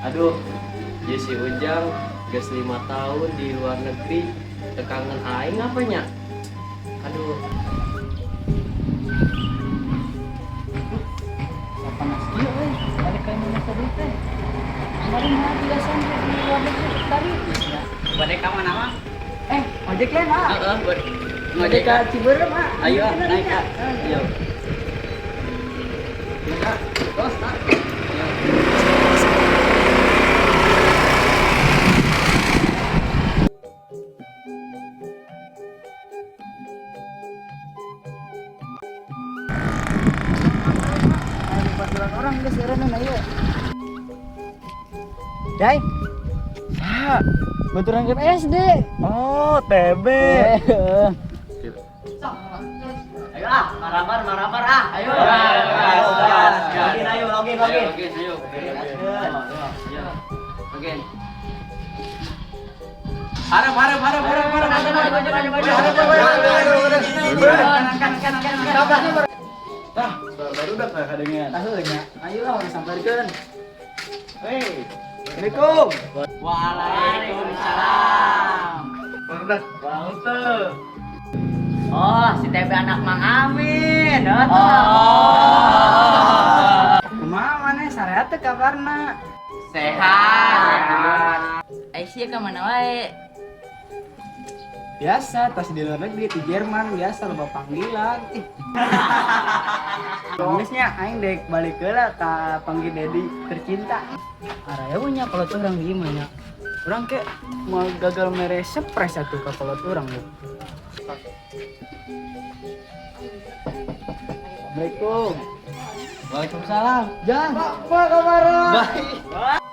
Aduh, si Ujang geus 5 tahun di luar negeri, tekangan aing apanya? Aduh. Panas kieu euy, balik ka Indonesia tadi teh. Kemarin mah juga sampai di luar negeri tadi. Bade ka mana mah? Ojek lain mah. Heeh, Ojek ka Ciberem mah. Ayo, naik Kak. Ayo. Kak, tos, Kak. Ada 4 orang geus eureun ayo. Dai. Saha? Baturan game SD. Oh, TB. Ayo ah, marabar ah. Ayo. Login ayo, login. Ayo. Login. Harap. Baru udah kayak kadengan. Ayo lah orang samparikeun. Hei, Assalamualaikum. Waalaikumsalam. Barudak banget tuh. Oh, si TB anak Mang Amin. Kumaha maneh sareat teh kabarna? Sehat. Aisyah ke mana wae? Biasa, tas di luar negeri di Jerman biasa loba panggilan. Nulisnya aing dek balik heula ka panggil Dedi tercinta. Araya punya kalau tuh orang gimana? Orang kayak mau gagal mere surprise atuh ka kalau tuh orang ya. Assalamualaikum. Waalaikumsalam. Jangan. Apa kabar? Baik.